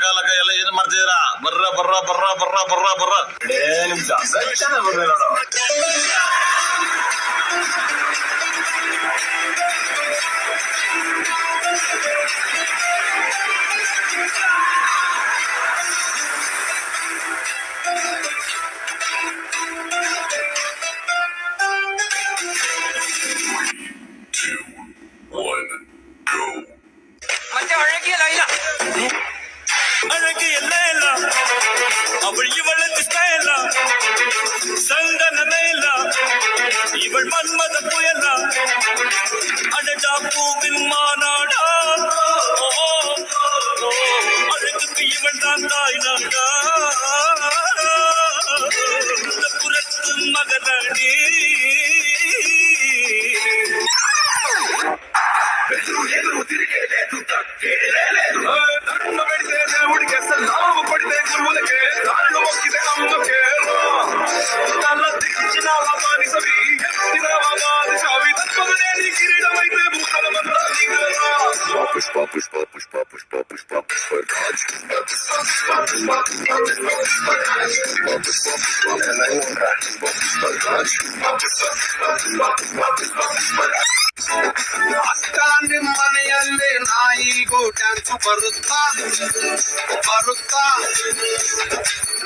ಲಕ ಲಕ ಎಲ್ಲ ಏನ್ ಮಾಡ್ತಿದ್ದೀರಾ? ಬರ್ರ ಬರ್ರ ಬರ್ರ ಬರ್ರ ಬರ್ರ ಬರ್ರ ನಿಮಿಷ ಬರ್ರಿ ನೋಡು. ಮತ್ತೆ ಅழಗಿಯಲ್ಲ ಇಲ್ಲ ಅழகு ಎಲ್ಲ ಇಲ್ಲ ಅವள் ಇವಳ ಇಷ್ಟ ಇಲ್ಲ ಸಂಗನನ ಇಲ್ಲ ಇವள் மன்மத புயல அடடா பூவின் மாநாட அழகுக்கு இவள் தான் தாய் நாடா புறத்து மகராணி ಹುಡುಗಿ ಸಲಾಮು ಪಡಿದೆ ಗುರುವುದಕ್ಕೆ ನಾನು ಹೋಗಿದೆ ಅಮ್ಮಕ್ಕೆ ನನ್ನ ದಿಕ್ಕಿನ ಮಾನಿಸವಿ ಎತ್ತಿನ ಮಾನಿಸವಿ ತತ್ವನೇ ನೀ ಕಿರೀಟ ವೈದ್ಯ ಭೂತನ ಬಂದ ಪುಷ್ಪ ಪುಷ್ಪ ಪುಷ್ಪ ಪುಷ್ಪ ಪುಷ್ಪ ಪುಷ್ಪರಾಜ್ ಅಕ್ಕ ನಿಮ್ಮನೆಯಲ್ಲಿ ನಾಯಿಗೂ ಡ್ಯಾನ್ಸು ಬರುತ್ತಾ ಬರುತ್ತಾ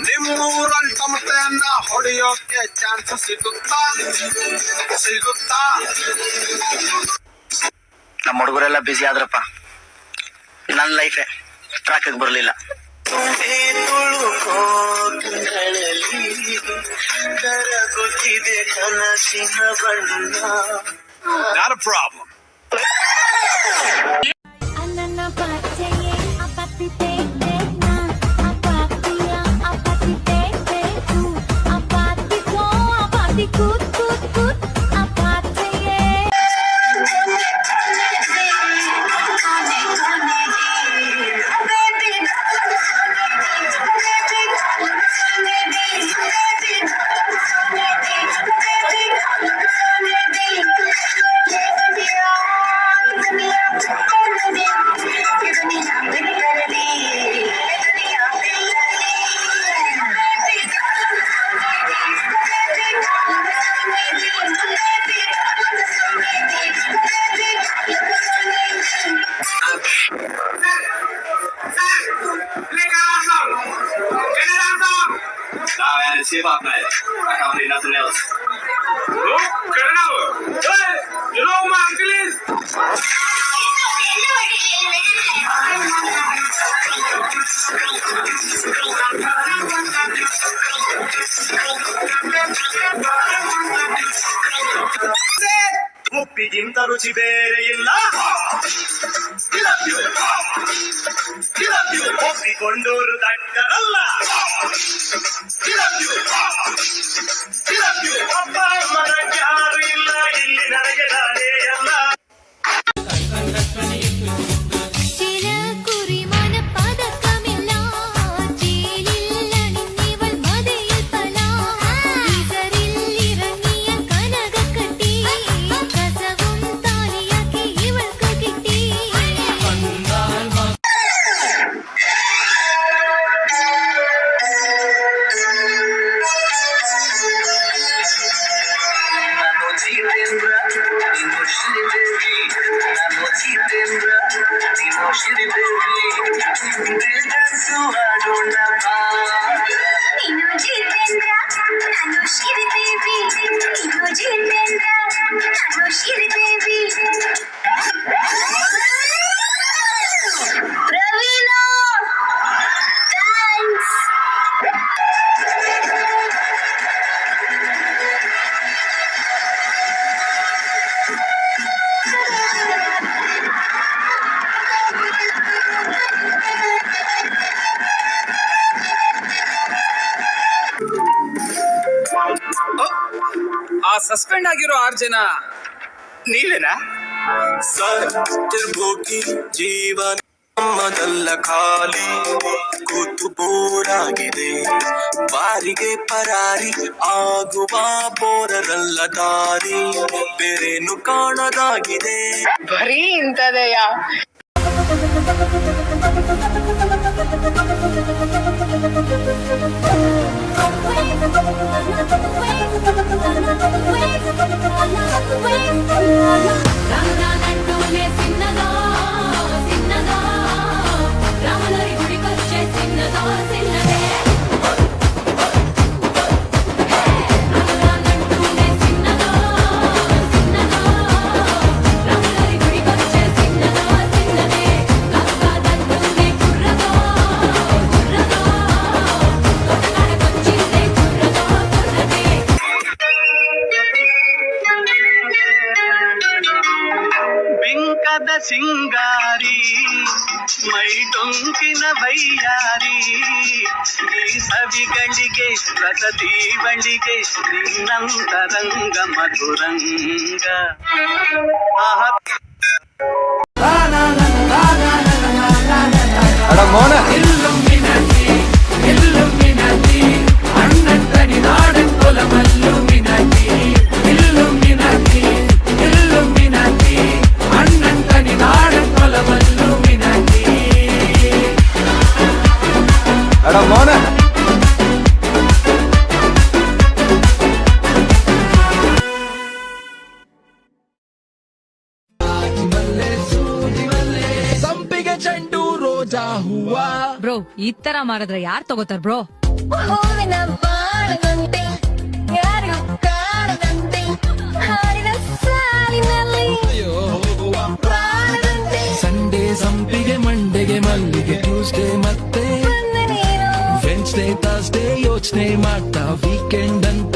ನಿಮ್ಮೂರಲ್ಲಿ ತಮಟೆಯನ್ನ ಹೊಡೆಯೋಕೆ ಚಾನ್ಸ್ ಸಿಗುತ್ತಾ ಸಿಗುತ್ತಾ? ನಮ್ಮ ಹುಡುಗರೆಲ್ಲ ಬಿಸಿ ಆದ್ರಪ್ಪ, ನನ್ನ ಲೈಫೇ ಟ್ರಾಕಿಗೆ ಬರಲಿಲ್ಲ. ಕರಗುತ್ತಿದೆ ಕನಸಿನ ಬಣ್ಣ. Not a problem. Save up, man. I can't do nothing else. Look, cut it out. Hey, you know who my uncle is? ಉಪ್ಪಿಗಿಂತ ರುಚಿ ಬೇರೆ ಇಲ್ಲ, ಒಪ್ಪಿಕೊಂಡೂರು ದಡ್ಡರಲ್ಲ. ಅಪ್ಪ ಅಮ್ಮನಕ್ಕೆ ಯಾರು ಇಲ್ಲ, ಇಲ್ಲಿ ನನಗೆ ನಾನೇ ಅಲ್ಲ. ಆ ಸಸ್ಪೆಂಡ್ ಆಗಿರೋ 6 ಜನ ನೀವೇನಾ? ಸತ್ತಿರ್ಬೋಕಿ ಜೀವನ ನಮ್ಮದಲ್ಲ, ಖಾಲಿ ಕೂತು ಬೋರಾಗಿದೆ. ಬಾರಿಗೆ ಪರಾರಿ ಆಗುವ ಬೋರರಲ್ಲ, ದಾರಿ ಬೇರೇನು ಕಾಣದಾಗಿದೆ. ಬರೀ ಇಂಥದೆಯಾ? ವೈಯಾರಿ ಈ ಸವಿಗಳಿಗೆ ಪ್ರಗತಿ ಬಳಿಗೆ ನಿನ್ನಂತರಂಗ ಮಧುರಂಗ ಆಹ ಸಂಪಿಗೆ ಚೆಂಡು ರೋಜಾ ಹೂವ ಬ್ರೋ ಈ ತರ ಮಾಡಿದ್ರೆ ಯಾರ್ ತಗೋತಾರ ಬ್ರೋ ಹೂವಿನ ಬಾಳದಂತೆ ಯಾರಿಗೂ ಕಾಣದಂತೆ ಹಾಡಿನ ಸಾಲಿನಲ್ಲಿ ಬಾಳದಂತೆ ಸಂಡೇ ಸಂಪಿಗೆ ಮಂಡೆಗೆ ಮಲ್ಲಿಗೆ ಟ್ಯೂಸ್ಡೇ ಮತ್ತೆ ಬಂದ ನೀನು ವೆನ್ಸ್ಡೇ ಥರ್ಸ್ಡೇ ಯೋಚನೆ ಮಾಡ್ತಾ ವೀಕೆಂಡ್ ಅಂತ